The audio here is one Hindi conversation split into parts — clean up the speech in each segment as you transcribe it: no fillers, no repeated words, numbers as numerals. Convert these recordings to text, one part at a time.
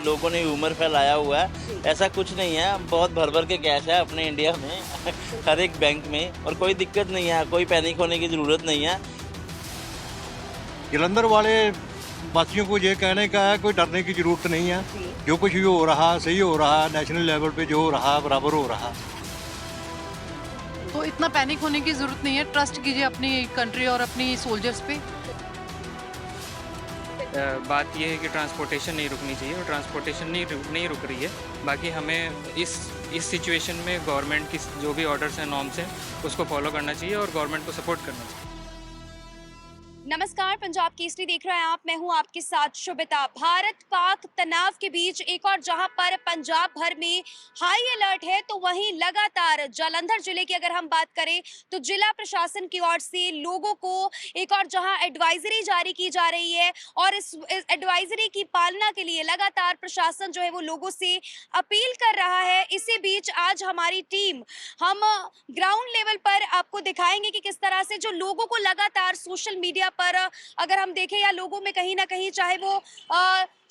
लोगों ने ह्यूमर फैलाया हुआ है। ऐसा कुछ नहीं है, बहुत भर भर के कैश है अपने इंडिया में हर एक बैंक में, और कोई दिक्कत नहीं है, कोई पैनिक होने की ज़रूरत नहीं है। जलंधर वाले वासियों को ये कहने का है, कोई डरने की जरूरत नहीं है। जो कुछ भी हो रहा सही हो रहा, नेशनल लेवल पे जो हो रहा बराबर हो रहा। तो इतना पैनिक होने की जरूरत नहीं है, ट्रस्ट कीजिए अपनी कंट्री और अपनी सोल्जर्स पे। बात यह है कि ट्रांसपोर्टेशन नहीं रुकनी चाहिए, और ट्रांसपोर्टेशन नहीं रुक रही है। बाकी हमें इस सिचुएशन में गवर्नमेंट की जो भी ऑर्डर्स हैं, नॉर्म्स हैं, उसको फॉलो करना चाहिए और गवर्नमेंट को सपोर्ट करना चाहिए। नमस्कार, पंजाब केसरी देख रहे हैं आप। मैं हूं आपके साथ शुभिता। भारत पाक तनाव के बीच एक और जहां पर पंजाब भर में हाई अलर्ट है, तो वहीं लगातार जालंधर जिले की अगर हम बात करें तो जिला प्रशासन की ओर से लोगों को एक और जहां एडवाइजरी जारी की जा रही है, और इस एडवाइजरी की पालना के लिए लगातार प्रशासन जो है वो लोगों से अपील कर रहा है। इसी बीच आज हमारी टीम हम ग्राउंड लेवल पर आपको दिखाएंगे कि किस तरह से जो लोगों को लगातार सोशल मीडिया पर अगर हम देखें, या लोगों में कहीं ना कहीं चाहे वो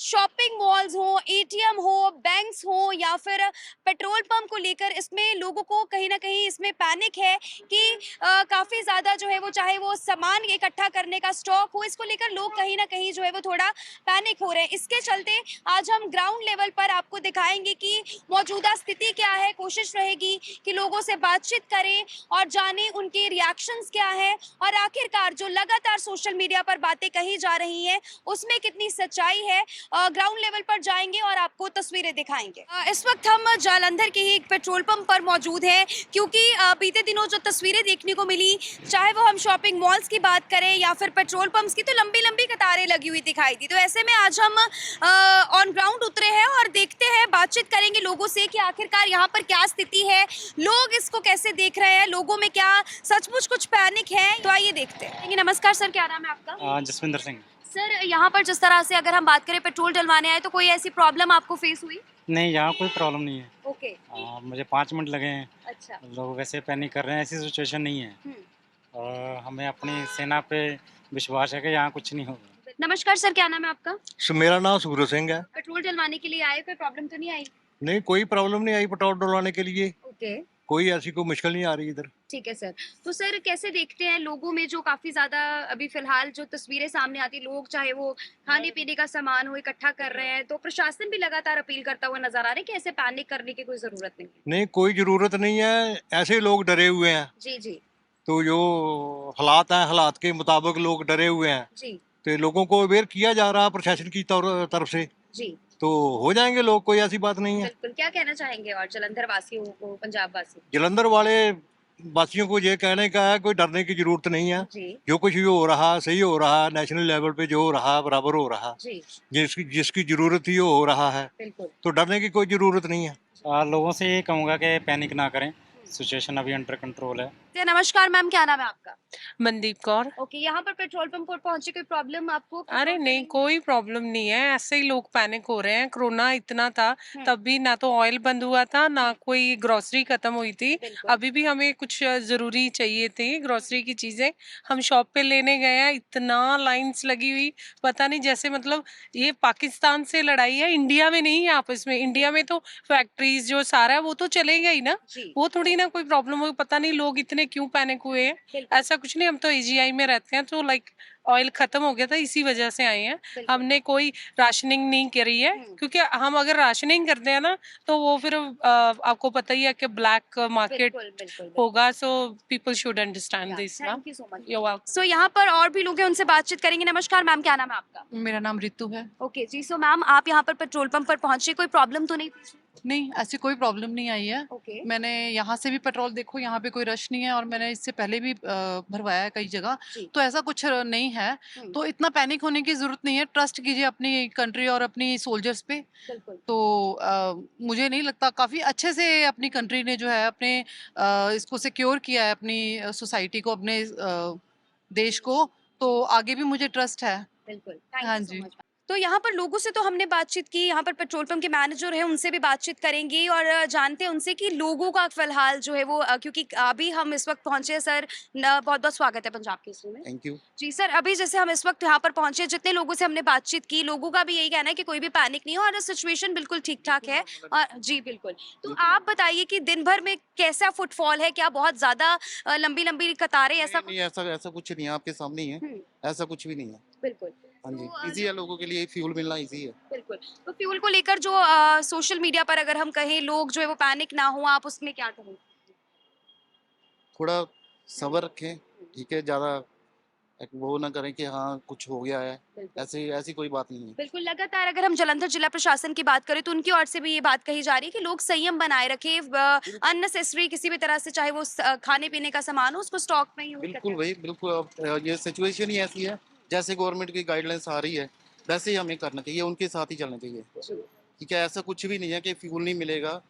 शॉपिंग मॉल्स हो, एटीएम हो, बैंक्स हो, या फिर पेट्रोल पंप को लेकर इसमें लोगों को कहीं ना कहीं इसमें पैनिक है कि काफी ज्यादा जो है वो चाहे वो सामान इकट्ठा करने का स्टॉक हो, इसको लेकर लोग कहीं ना कहीं जो है वो थोड़ा पैनिक हो रहे हैं। इसके चलते आज हम ग्राउंड लेवल पर आपको दिखाएंगे कि मौजूदा स्थिति क्या है। कोशिश रहेगी कि लोगों से बातचीत करें और जानें उनके रिएक्शंस क्या है, और आखिरकार जो लगातार सोशल मीडिया पर बातें कही जा रही हैं उसमें कितनी सच्चाई है। ग्राउंड लेवल पर जाएंगे और आपको तस्वीरें दिखाएंगे। इस वक्त हम जालंधर के ही एक पेट्रोल पंप पर मौजूद हैं, क्योंकि बीते दिनों जो तस्वीरें देखने को मिली, चाहे वो हम शॉपिंग मॉल्स की बात करें या फिर पेट्रोल पंप्स की, तो लंबी लंबी कतारें लगी हुई दिखाई दी। तो ऐसे में आज हम ऑन ग्राउंड उतरे हैं और देखते हैं, बातचीत करेंगे लोगों से कि आखिरकार यहाँ पर क्या स्थिति है, लोग इसको कैसे देख रहे हैं, लोगों में क्या सचमुच कुछ पैनिक है। तो आइए देखते हैं। नमस्कार सर, क्या नाम है आपका? जसविंदर सिंह। सर, यहाँ पर जिस तरह से अगर हम बात करें पेट्रोल डलवाने आए, तो कोई ऐसी प्रॉब्लम आपको फेस हुई? नहीं, यहाँ कोई प्रॉब्लम नहीं है। ओके। मुझे 5 मिनट लगे हैं। अच्छा। लोग वैसे पैनिक कर रहे हैं, ऐसी सिचुएशन नहीं है। और हमें अपनी सेना पे विश्वास है कि यहाँ कुछ नहीं होगा। नमस्कार सर, क्या नाम है आपका? मेरा नाम सूरज सिंह है। पेट्रोल डलवाने के लिए आए, कोई प्रॉब्लम तो नहीं आई? नहीं, कोई प्रॉब्लम नहीं आई पेट्रोल डलवाने के लिए। ओके, कोई ऐसी कोई मुश्किल नहीं आ रही इधर। ठीक है सर। तो सर, कैसे देखते हैं लोगों में जो काफी ज्यादा अभी फिलहाल जो तस्वीरें सामने आती, लोग चाहे वो खाने पीने का सामान हो इकट्ठा कर रहे हैं, तो प्रशासन भी लगातार अपील करता हुआ नजर आ रहा है कि ऐसे पैनिक करने की कोई जरूरत नहीं है। नहीं, कोई जरूरत नहीं है, ऐसे लोग डरे हुए हैं। जी जी तो जो हालात हैं, हालात के मुताबिक लोग डरे हुए हैं। जी तो लोगों को अवेयर किया जा रहा है प्रशासन की तरफ से, जी, तो हो जाएंगे लोग, कोई ऐसी बात नहीं है। बिल्कुल। क्या कहना चाहेंगे और जलंधर वासियों को, पंजाब वासियों? जलंधर वाले वासियों को ये कहने का है, कोई डरने की जरूरत नहीं है। जी जो कुछ भी हो रहा सही हो रहा, नेशनल लेवल पे जो हो रहा बराबर हो रहा। जी, जिसकी जरूरत ही वो हो रहा है, बिल्कुल। तो डरने की कोई जरूरत नहीं है। लोगों से ये कहूँगा कि पैनिक ना करें, सिचुएशन अभी अंडर कंट्रोल है। नमस्कार मैम, क्या नाम है आपका? मनदीप कौर। ओके, यहाँ पर पेट्रोल पंप पर पहुंचे, कोई प्रॉब्लम आपको? अरे नहीं, कोई प्रॉब्लम नहीं है, ऐसे ही लोग पैनिक हो रहे हैं। कोरोना इतना था, तब भी ना तो ऑयल बंद हुआ था, ना कोई ग्रोसरी खत्म हुई थी। बिल्कुल। अभी भी हमें कुछ जरूरी चाहिए थी ग्रोसरी की चीजें, हम शॉप पे लेने गए हैं, इतना लाइंस लगी हुई, पता नहीं, जैसे मतलब ये पाकिस्तान से लड़ाई है, इंडिया में नहीं है आपस में। इंडिया में तो फैक्ट्रीज जो सारा है वो तो चलेगा ही ना, जी, वो थोड़ी ना कोई प्रॉब्लम हो। पता नहीं लोग इतने क्यों पैनिक हुए हैं। बिल्कुल। ऐसा कुछ नहीं, हम तो एजीआई में रहते हैं, तो लाइक ऑयल खत्म हो गया था, इसी वजह से आए हैं। बिल्कुल। हमने कोई राशनिंग नहीं करी है, क्योंकि हम अगर राशनिंग करते हैं ना, तो वो फिर आपको पता ही है कि ब्लैक मार्केट बिल्कुल बिल्कुल। होगा। So people should understand this. Thank you so much. You welcome. So यहाँ पर और भी लोग हैं, उनसे बातचीत करेंगे। नमस्कार मैम, क्या नाम है आपका? मेरा नाम रितु है। ओके जी। सो मैम, आप यहाँ पर पेट्रोल पंप पर पहुंचे, कोई प्रॉब्लम तो नहीं थी? नहीं, ऐसी कोई प्रॉब्लम नहीं आई है। ओके। मैंने यहाँ से भी पेट्रोल, देखो यहाँ पे कोई रश नहीं है, और मैंने इससे पहले भी भरवाया है कई जगह, जी। तो ऐसा कुछ नहीं है। तो इतना पैनिक होने की जरूरत नहीं है, ट्रस्ट कीजिए अपनी कंट्री और अपनी सोल्जर्स पे। बिल्कुल। तो मुझे नहीं लगता, काफ़ी अच्छे से अपनी कंट्री ने जो है अपने इसको सिक्योर किया है, अपनी सोसाइटी को, अपने देश को। तो आगे भी मुझे ट्रस्ट है। बिल्कुल। हाँ thank you ji. So much. तो यहाँ पर लोगों से तो हमने बातचीत की, यहाँ पर पेट्रोल पंप के मैनेजर हैं उनसे भी बातचीत करेंगे और जानते हैं उनसे कि लोगों का फिलहाल जो है वो क्योंकि अभी हम इस वक्त पहुंचे हैं सर। बहुत बहुत स्वागत है पंजाब केसरी में। Thank you. जी सर, अभी जैसे हम इस वक्त यहाँ पर पहुंचे, जितने लोगों से हमने बातचीत की, लोगों का भी यही कहना है कि कोई भी पैनिक नहीं हो और सिचुएशन बिल्कुल ठीक ठाक है। और जी बिल्कुल। तो आप बताइए कि दिन भर में कैसा फुटफॉल है, क्या बहुत ज्यादा लंबी लंबी कतारें ऐसा नहीं, ऐसा ऐसा कुछ नहीं है, आपके सामने ही है। हम्म, ऐसा कुछ भी नहीं है। बिल्कुल। हाँ जी, तो, इजी है, लोगों के लिए फ्यूल मिलना इजी है। बिल्कुल। तो फ्यूल को लेकर जो सोशल मीडिया पर अगर हम कहें लोग जो है वो पैनिक ना हो, आप उसमें क्या कहें? थोड़ा सब्र रखें, ठीक है, ज़्यादा वो ना करें कि हाँ कुछ हो गया है, बिल्कुल। ऐसी ऐसी कोई बात नहीं है। बिल्कुल, लगातार अगर हम जालंधर जिला प्रशासन की बात करें तो उनकी ओर से भी ये बात कही जा रही है कि लोग संयम बनाए रखें, अननेसेसरी किसी भी तरह से चाहे वो खाने पीने का सामान हो उसको स्टॉक में यूज बिल्कुल करें। भाई, बिल्कुल। अब ये सिचुएशन ही ऐसी है, जैसे गवर्नमेंट की गाइडलाइंस आ रही है वैसे ही हमें करना चाहिए, उनके साथ ही चलना चाहिए। जी, ठीक है, ऐसा कुछ भी नहीं है कि फ्यूल नहीं मिलेगा,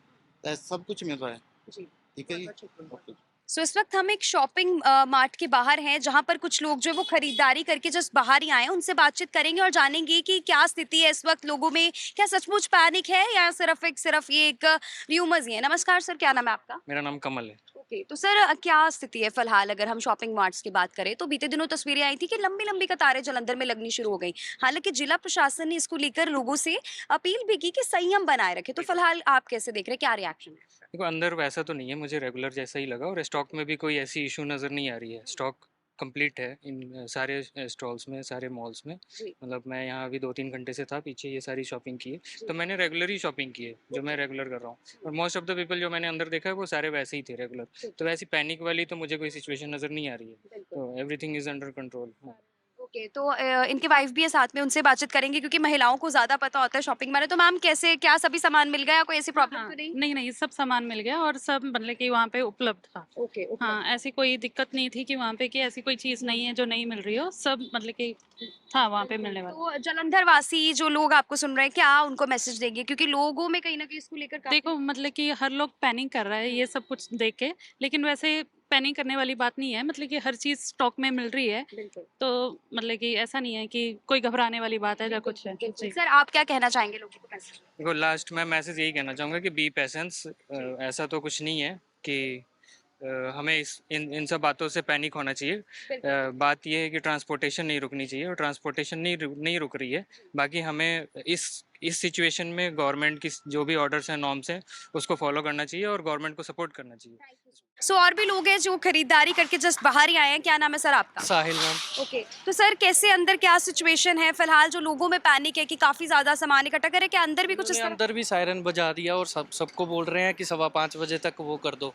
सब कुछ मिल रहा है। जी। ठीक है जी। बहुत शुक्रिया। ओके। सो इस वक्त हम एक शॉपिंग मार्ट के बाहर हैं जहां पर कुछ लोग जो है वो खरीदारी करके जस्ट बाहर ही आए हैं, उनसे बातचीत करेंगे और जानेंगे कि क्या स्थिति है इस वक्त लोगों में, क्या सचमुच पैनिक है या सिर्फ ये एक र्यूमर्स ही है। नमस्कार सर, क्या नाम है आपका? मेरा नाम कमल है। ओके, तो सर क्या स्थिति है फिलहाल अगर हम शॉपिंग मार्ट्स की बात करें तो बीते दिनों तस्वीरें आई थी कि लंबी लंबी कतारें जालंधर में लगनी शुरू हो गई। हालांकि जिला प्रशासन ने इसको लेकर लोगों से अपील भी की कि संयम बनाए रखे। तो फिलहाल आप कैसे देख रहे हैं, क्या रिएक्शन है? देखो, अंदर वैसा तो नहीं है, मुझे रेगुलर जैसा ही लगा और स्टॉक में भी कोई ऐसी इशू नज़र नहीं आ रही है। स्टॉक कंप्लीट है इन सारे स्टॉल्स में, सारे मॉल्स में। जी। मतलब मैं यहाँ अभी 2-3 घंटे से था, पीछे ये सारी शॉपिंग की है, जी। तो मैंने रेगुलर ही शॉपिंग की है, जो मैं रेगुलर कर रहा हूँ। और मोस्ट ऑफ द पीपल जो मैंने अंदर देखा है वो सारे वैसे ही थे रेगुलर। तो वैसी पैनिक वाली तो मुझे कोई सिचुएशन नज़र नहीं आ रही है। बिल्कुल। तो everything is under control. Okay, तो इनकी वाइफ भी है साथ में, उनसे बातचीत करेंगे क्योंकि महिलाओं को ज़्यादा पता होता है शॉपिंग बारे। तो मैम कैसे, क्या सभी सामान मिल गया, कोई ऐसी प्रॉब्लम हाँ, तो नहीं? नहीं, नहीं, सब सामान मिल गया और सब मतलब कि वहाँ पे उपलब्ध था। Okay, okay. हाँ, ऐसी कोई दिक्कत नहीं थी कि वहाँ पे कि ऐसी कोई चीज़ नहीं है जो नहीं मिल रही हो, सब मतलब कि था वहाँ पे मिलने वाला। तो जालंधर वासी जो लोग आपको सुन रहे हैं, क्या उनको मैसेज देंगे क्योंकि लोगों में कहीं ना कहीं इसको लेकर काफी देखो मतलब कि हर लोग पैनिक कर रहा है ये सब कुछ देख के, लेकिन वैसे पैनिक करने वाली बात नहीं है, मतलब कि हर चीज़ स्टॉक में मिल रही है, बिल्कुल। तो मतलब कि ऐसा नहीं है कि कोई घबराने वाली बात है या कुछ है। बिल्कुल। जी। सर आप क्या कहना चाहेंगे लोगों को मैसेज? देखो, लास्ट में मैसेज यही कहना चाहूँगा कि बी पेशेंस। ऐसा तो कुछ नहीं है कि हमें इन सब बातों से पैनिक होना चाहिए। बात यह है कि ट्रांसपोर्टेशन नहीं रुकनी चाहिए और ट्रांसपोर्टेशन नहीं रुक रही है। बाकी हमें इस सिचुएशन में गवर्नमेंट की जो भी ऑर्डर्स हैं, नॉर्म्स हैं, उसको फॉलो करना चाहिए और गवर्नमेंट को सपोर्ट करना चाहिए। सो और भी लोग हैं जो खरीदारी करके जस्ट बाहर ही आए हैं। क्या नाम है सर आपका? साहिल मैम। ओके, तो सर कैसे अंदर क्या सिचुएशन है फिलहाल, जो लोगों में पैनिक है कि काफी ज्यादा सामान इकट्ठा करे, क्या अंदर भी कुछ इस उन्होंने तरह? अंदर भी सायरन बजा दिया और सबको बोल रहे हैं कि 5:15 बजे तक वो कर दो।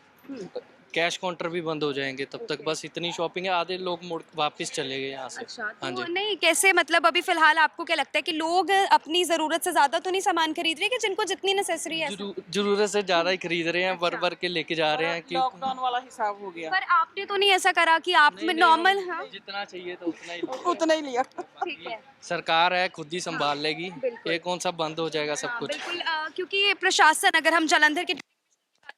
कैश काउंटर भी बंद हो जाएंगे तब तक। बस इतनी शॉपिंग है, आधे लोग मुड़ वापस चले गए यहाँ से। अच्छा, हाँ तो जी। नहीं कैसे, मतलब अभी फिलहाल आपको क्या लगता है कि लोग अपनी जरूरत से ज्यादा तो नहीं सामान खरीद रहे कि जिनको जितनी नेसेसरी है? जरूरत से ज्यादा ही खरीद रहे हैं, भर भर के लेके जा रहे हैं कि लॉकडाउन वाला हिसाब हो गया। पर आपने तो नहीं ऐसा करा कि आप में नॉर्मल? हाँ, जितना चाहिए तो उतना ही। उतना ही लिया। ठीक है। सरकार है, खुद ही संभाल लेगी। बिल्कुल। ये कौन सा बंद हो जाएगा सब हाँ, कुछ। बिल्कुल। क्योंकि प्रशासन, अगर हम जालंधर की बात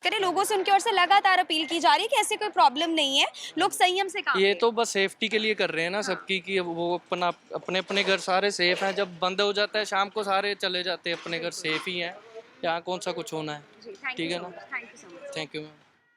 करें, लोगों से उनकी ओर से लगातार अपील की जा रही है कि ऐसी कोई प्रॉब्लम नहीं है, लोग संयम से काम ये करें। तो बस सेफ्टी के लिए कर रहे हैं ना सबकी, कि वो अपने अपने घर सारे सेफ हैं। जब बंद हो जाता है शाम को सारे चले जाते हैं अपने घर, सेफ ही हैं। यहाँ कौन सा कुछ होना है। जी, thank ठीक you है so ना। much, thank you so much। Thank you ma'am.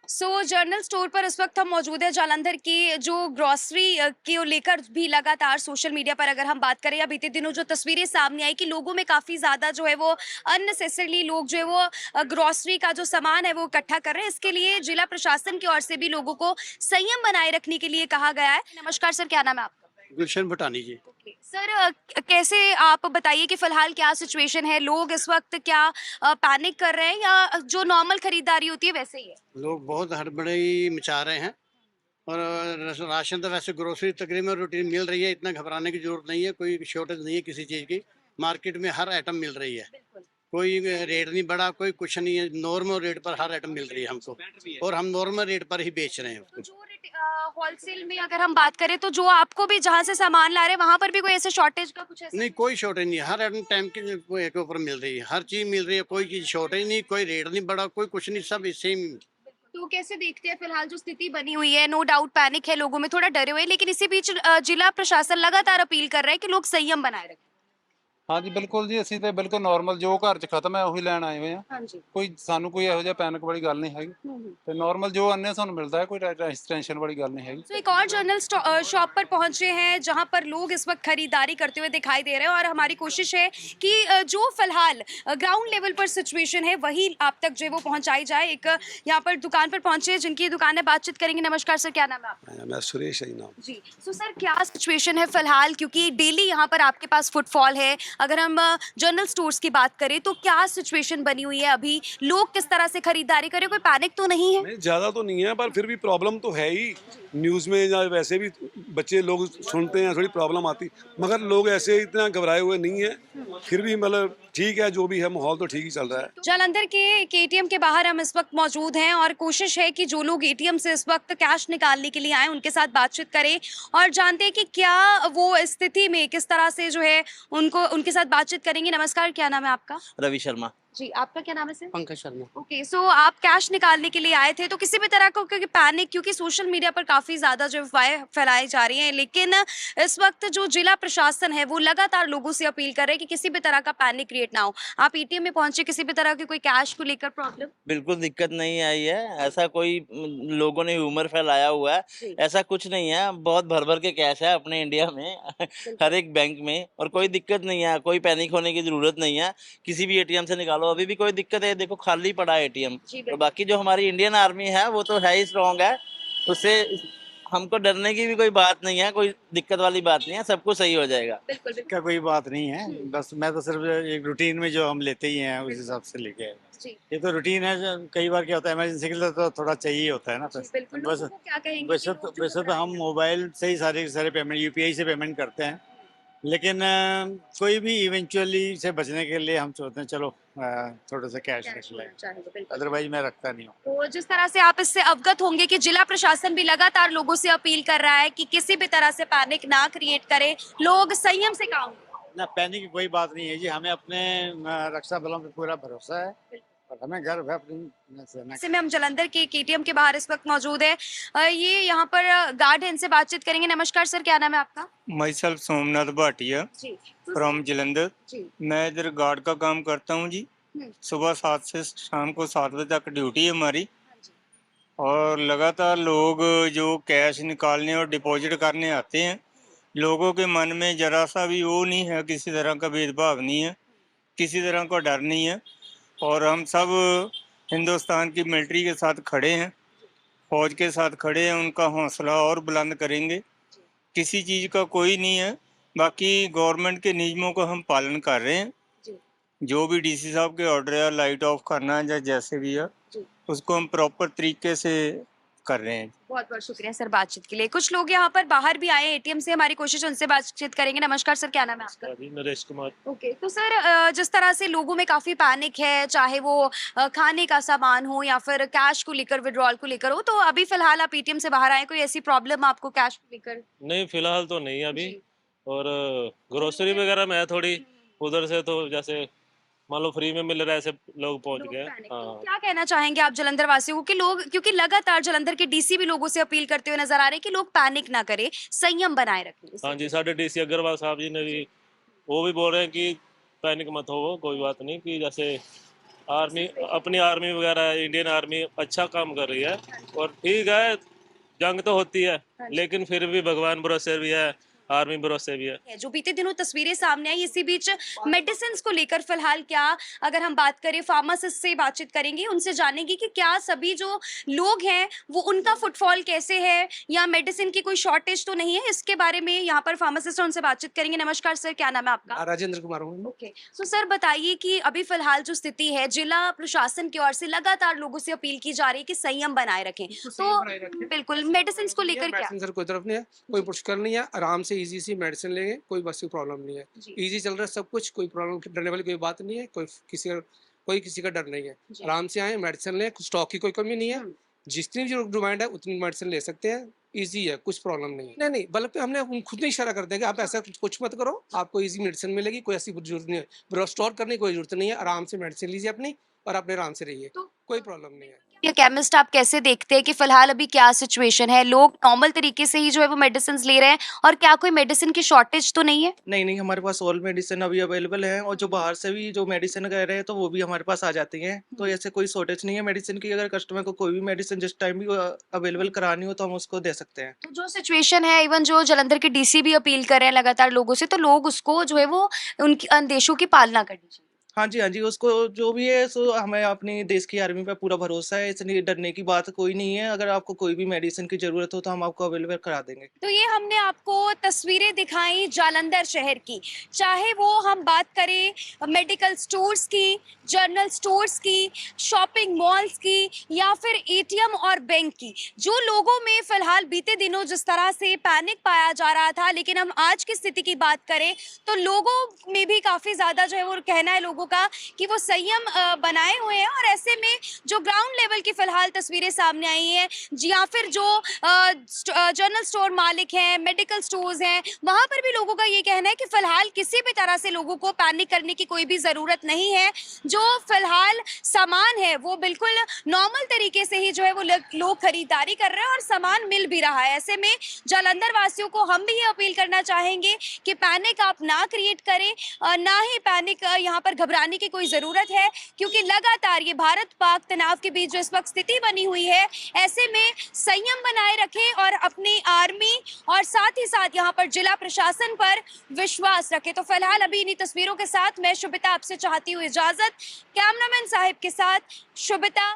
So general store पर इस वक्त हम मौजूद है जालंधर की, जो ग्रॉसरी को लेकर भी लगातार सोशल मीडिया पर अगर हम बात करें या बीते दिनों जो तस्वीरें सामने आई कि लोगों में काफ़ी ज़्यादा जो है वो अननेसेसरली लोग जो है वो ग्रॉसरी का जो सामान है वो इकट्ठा कर रहे हैं। इसके लिए जिला प्रशासन की ओर से भी लोगों को संयम बनाए रखने के लिए कहा गया है। नमस्कार सर, क्या नाम है आपका? गुलशन भुटानी जी। सर कैसे, आप बताइए कि फिलहाल क्या सिचुएशन है, लोग इस वक्त क्या पैनिक कर रहे हैं या जो नॉर्मल खरीदारी होती है वैसे ही है? लोग बहुत हड़बड़ी मचा रहे हैं और राशन तो वैसे ग्रोसरी तकरीबन रूटीन मिल रही है, इतना घबराने की जरूरत नहीं है। कोई शॉर्टेज नहीं है किसी चीज़ की। मार्केट में हर आइटम मिल रही है, कोई रेट नहीं बढ़ा, कोई कुछ नहीं है। नॉर्मल रेट पर हर आइटम मिल रही है हमको और हम नॉर्मल रेट पर ही बेच रहे हैं तो उसको। जो होलसेल में अगर हम बात करें तो जो आपको भी जहाँ से सामान ला रहे हैं वहाँ पर भी कोई ऐसे शॉर्टेज का कुछ ऐसा? नहीं, कोई शॉर्टेज नहीं है। हर आइटम टाइम के ऊपर मिल रही है, हर चीज़ मिल रही है। कोई चीज़ शॉर्टेज नहीं, कोई रेट नहीं बढ़ा, कोई कुछ नहीं, सब सेम। तो कैसे देखते हैं फिलहाल जो स्थिति बनी हुई है? नो डाउट पैनिक है, लोगों में थोड़ा डरे हुए हैं, लेकिन इसी बीच जिला प्रशासन लगातार अपील कर रहा है कि लोग संयम बनाए रखें। हाँ जी बिल्कुल जी, ਅਸੀਂ ਤੇ ਬਿਲਕੁਲ ਨਾਰਮਲ ਜੋ ਘਰ 'ਚ ਖਤਮ ਹੈ ਉਹੀ ਲੈਣ ਆਏ ਹੋਏ ਆ। ਹਾਂਜੀ। ਕੋਈ ਸਾਨੂੰ ਕੋਈ ਇਹੋ ਜਿਹਾ ਪੈਨਿਕ ਵਾਲੀ ਗੱਲ ਨਹੀਂ ਹੈਗੀ ਤੇ ਨਾਰਮਲ ਜੋ ਆਨੇ ਸਾਨੂੰ ਮਿਲਦਾ ਹੈ, ਕੋਈ ਟੈਨਸ਼ਨ वाली गल नहीं हैगी। तो एक और जनरल शॉप पर पहुंचे हैं जहां पर लोग इस वक्त खरीदारी करते हुए दिखाई दे रहे हैं और हमारी कोशिश है कि जो फिलहाल ग्राउंड लेवल पर सिचुएशन है वही आप तक जो है वो पहुंचाई जाए। एक यहाँ पर दुकान पर पहुंचे हैं जिनकी दुकान है, बातचीत करेंगे। नमस्कार सर, क्या नाम है आपका? मैं सुरेश है नाम। जी, तो सर क्या सिचुएशन है फिलहाल, क्योंकि डेली यहाँ पर आपके पास फुटफॉल है। अगर हम जनरल स्टोर्स की बात करें तो क्या सिचुएशन बनी हुई है अभी, लोग किस तरह से खरीदारी करें, कोई पैनिक तो नहीं है? नहीं ज़्यादा तो नहीं है, पर फिर भी प्रॉब्लम तो है ही। न्यूज़ में या वैसे भी बच्चे लोग सुनते हैं, थोड़ी प्रॉब्लम आती, मगर लोग ऐसे इतना घबराए हुए नहीं है। फिर भी मतलब ठीक है, जो भी है माहौल तो ठीक ही चल रहा है। जालंधर के एक एटीएम के बाहर हम इस वक्त मौजूद हैं और कोशिश है कि जो लोग एटीएम से इस वक्त कैश निकालने के लिए आए उनके साथ बातचीत करें और जानते हैं कि क्या वो स्थिति में किस तरह से जो है उनके साथ बातचीत करेंगे। नमस्कार, क्या नाम है आपका? रवि शर्मा। जी, आपका क्या नाम है सर? पंकज शर्मा। ओके, सो आप कैश निकालने के लिए आए थे, तो किसी भी तरह का क्योंकि पैनिक, क्योंकि सोशल मीडिया पर काफी ज्यादा जो अफवाहें फैलाई जा रही हैं, लेकिन इस वक्त जो जिला प्रशासन है वो लगातार लोगों से अपील कर रहे हैं कि किसी भी तरह का पैनिक क्रिएट ना हो। आप एटीएम में पहुंचे, किसी भी तरह की कोई कैश को लेकर प्रॉब्लम? बिल्कुल दिक्कत नहीं आई है, ऐसा कोई लोगों ने ह्यूमर फैलाया हुआ है, जी। ऐसा कुछ नहीं है। बहुत भर भर के कैश है अपने इंडिया में हर एक बैंक में, और कोई दिक्कत नहीं है, कोई पैनिक होने की जरूरत नहीं है। किसी भी एटीएम से निकालो, अभी भी कोई दिक्कत है, देखो खाली पड़ा है एटीएम। जी, और बाकी जो हमारी इंडियन आर्मी है वो तो है ही स्ट्रॉन्ग है, उससे हमको डरने की भी कोई बात नहीं है, कोई दिक्कत वाली बात नहीं है, सब कुछ सही हो जाएगा। बिल्कुल बिल्कुल। का कोई बात नहीं है, बस मैं तो सिर्फ एक रूटीन में जो हम लेते ही हैं उस हिसाब से लेके आए। जी, ये तो रूटीन है, कई बार क्या होता है इमरजेंसी के लिए तो थोड़ा चाहिए होता है ना। जी, फिर बिल्कुल। बस लोगों को क्या कहेंगे कि वैसे वो जो वैसे तो हम मोबाइल से ही सारे पेमेंट यूपीआई से पेमेंट करते हैं, लेकिन कोई भी इवेंचुअली से बचने के लिए हम सोचते हैं चलो थोड़ा सा कैश रख कैश लें, होना चाहिए, बिल्कुल। अदरवाइज मैं रखता नहीं हूँ। तो जिस तरह से आप इससे अवगत होंगे कि जिला प्रशासन भी लगातार लोगों से अपील कर रहा है कि किसी भी तरह से पैनिक ना क्रिएट करें, लोग संयम से काम करें। ना पैनिक की कोई बात नहीं है जी, हमें अपने रक्षा बलों पे पूरा भरोसा है और हमें गर्व है अपनी सेना। ऐसे में हम जालंधर के एटीएम के बाहर इस वक्त मौजूद है। ये यहाँ पर गार्ड है, इनसे बातचीत करेंगे। नमस्कार सर, क्या नाम है आपका? माई सेल्फ सोमनाथ भाटिया जी, तो फ्रॉम जलंधर। जी, मैं इधर गार्ड का काम करता हूँ जी। सुबह 7 से शाम को 7 बजे तक ड्यूटी है हमारी, हाँ जी, और लगातार लोग जो कैश निकालने और डिपॉजिट करने आते हैं, लोगों के मन में जरा सा भी वो नहीं है, किसी तरह का भेदभाव नहीं है, किसी तरह का डर नहीं है। और हम सब हिंदुस्तान की मिलिट्री के साथ खड़े हैं, फौज के साथ खड़े हैं, उनका हौसला और बुलंद करेंगे। किसी चीज़ का कोई नहीं है, बाकी गवर्नमेंट के नियमों का हम पालन कर रहे हैं। जी, जो भी डीसी साहब के ऑर्डर है, लाइट ऑफ करना है या जैसे भी है, जी। उसको हम प्रॉपर तरीके से कर रहे हैं। बहुत बहुत शुक्रिया सर बातचीत के लिए। कुछ लोग यहाँ पर बाहर भी आए एटीएम से, हमारी कोशिश है उनसे बातचीत करेंगे। नमस्कार सर, क्या नाम है आपका? नरेश कुमार। ओके, तो सर जिस तरह से लोगों में काफी पैनिक है, चाहे वो खाने का सामान हो या फिर कैश को लेकर, विड्रॉल को लेकर हो, तो अभी फिलहाल आप एटीएम से बाहर आए, कोई ऐसी प्रॉब्लम आपको कैश को लेकर? नहीं फिलहाल तो नहीं अभी। जी। और ग्रोसरी वगैरह में है थोड़ी, उधर से तो जैसे मान लो फ्री में मिल रहा है, ऐसे लोग पहुंच लोग गए। पैनिक। तो हाँ क्या कहना चाहेंगे आप जालंधर वासियों को कि लोग, क्योंकि लगातार जालंधर के डीसी भी लोगों से अपील करते हुए नजर आ रहे हैं कि लोग पैनिक ना करें, संयम बनाए रखें। हाँ जी, साढ़े डीसी अग्रवाल साहब जी ने भी वो भी बोल रहे हैं कि पैनिक मत हो, कोई बात नहीं, कि जैसे आर्मी, अपनी आर्मी वगैरह इंडियन आर्मी अच्छा काम कर रही है। और ठीक है, जंग तो होती है, लेकिन फिर भी भगवान भरोसे भी है, आर्मी भरोसे भी है। जो बीते दिनों तस्वीरें सामने आई, इसी बीच मेडिसिन को लेकर फिलहाल क्या, अगर हम बात करें फार्मासिस्ट से बातचीत करेंगे, उनसे जानेंगे कि क्या सभी जो लोग हैं वो उनका फुटफॉल कैसे है या मेडिसिन की कोई शॉर्टेज तो नहीं है, इसके बारे में यहाँ पर फार्मासिस्ट उनसे बातचीत करेंगे। नमस्कार सर, क्या नाम है आपका? राजेंद्र कुमार हूँ। ओके, सो सर बताइए कि अभी फिलहाल जो स्थिति है, जिला प्रशासन की ओर से लगातार लोगों से अपील की जा रही है कि संयम बनाए रखें, तो बिल्कुल मेडिसिन को लेकर क्या? मेडिसिन सर कोई तरफ नहीं है, कोई मुश्किल नहीं है, आराम से इजी सी मेडिसिन लेंगे, कोई बस की प्रॉब्लम नहीं है, जी। इजी चल रहा है सब कुछ, कोई प्रॉब्लम डरने वाली कोई बात नहीं है, कोई किसी का डर नहीं है। जी। आराम से आए, मेडिसिन लें, स्टॉक की कोई कमी नहीं है, जितनी भी जो डिमांड है उतनी मेडिसिन ले सकते हैं, इजी है, कुछ प्रॉब्लम नहीं है। नहीं बल्कि हमने खुद नहीं इशारा कर दिया कि आप ऐसा कुछ मत करो, आपको इजी मेडिसिन मिलेगी, कोई ऐसी जरूरत नहीं है, स्टोर करने की कोई जरूरत नहीं है, आराम से मेडिसिन लीजिए अपनी और अपने आराम से रहिए, तो कोई प्रॉब्लम नहीं है। ये केमिस्ट आप कैसे देखते हैं कि फिलहाल अभी क्या सिचुएशन है? लोग नॉर्मल तरीके से ही जो है वो मेडिसिन ले रहे हैं और क्या कोई मेडिसिन की शॉर्टेज तो नहीं है? नहीं, हमारे पास ऑल मेडिसिन अभी अवेलेबल है और जो बाहर से भी जो मेडिसिन कह रहे हैं तो वो भी हमारे पास आ जाती हैं। तो ऐसे कोई शॉर्टेज नहीं है मेडिसिन की। अगर कस्टमर को कोई भी मेडिसिन जिस टाइम भी अवेलेबल करानी हो तो हम उसको दे सकते हैं। तो जो सिचुएशन है, इवन जो जालंधर के डीसी भी अपील कर रहे हैं लगातार लोगों से, तो लोग उसको जो है वो उनकी आदेशों की पालना करनी चाहिए। हाँ जी, उसको जो भी है सो हमें अपनी देश की आर्मी पे पूरा भरोसा है, इसलिए डरने की बात कोई नहीं है। अगर आपको कोई भी मेडिसिन की ज़रूरत हो तो हम आपको अवेलेबल करा देंगे। तो ये हमने आपको तस्वीरें दिखाई जालंधर शहर की, चाहे वो हम बात करें मेडिकल स्टोर्स की, जनरल स्टोर्स की, शॉपिंग मॉल्स की या फिर एटीएम और बैंक की। जो लोगों में फिलहाल बीते दिनों जिस तरह से पैनिक पाया जा रहा था, लेकिन हम आज की स्थिति की बात करें तो लोगों में भी काफ़ी ज़्यादा जो है वो कहना है लोगों का कि वो संयम बनाए हुए हैं। और ऐसे में जो ग्राउंड लेवल की फिलहाल तस्वीरें सामने आई हैं या फिर जो जनरल स्टोर मालिक हैं, मेडिकल स्टोर्स हैं, वहां पर भी लोगों का ये कहना है कि फिलहाल किसी भी तरह से लोगों को पैनिक करने की कोई भी जरूरत नहीं है। जो फिलहाल सामान है वो बिल्कुल नॉर्मल तरीके से ही जो है वो लोग खरीदारी कर रहे हैं और सामान मिल भी रहा है। ऐसे में जालंधर वासियों को हम भी ये अपील करना चाहेंगे कि पैनिक आप ना क्रिएट करें, ना ही पैनिक यहाँ पर घबराने की कोई जरूरत है, क्योंकि लगातार ये भारत पाक तनाव के बीच जो इस वक्त स्थिति बनी हुई है, ऐसे में संयम बनाए रखें और अपनी आर्मी और साथ ही साथ यहाँ पर जिला प्रशासन पर विश्वास रखें। तो फिलहाल अभी इन्हीं तस्वीरों के साथ मैं शुभिता आपसे चाहती हूँ इजाजत। कैमरामैन साहिब के साथ शुभिता।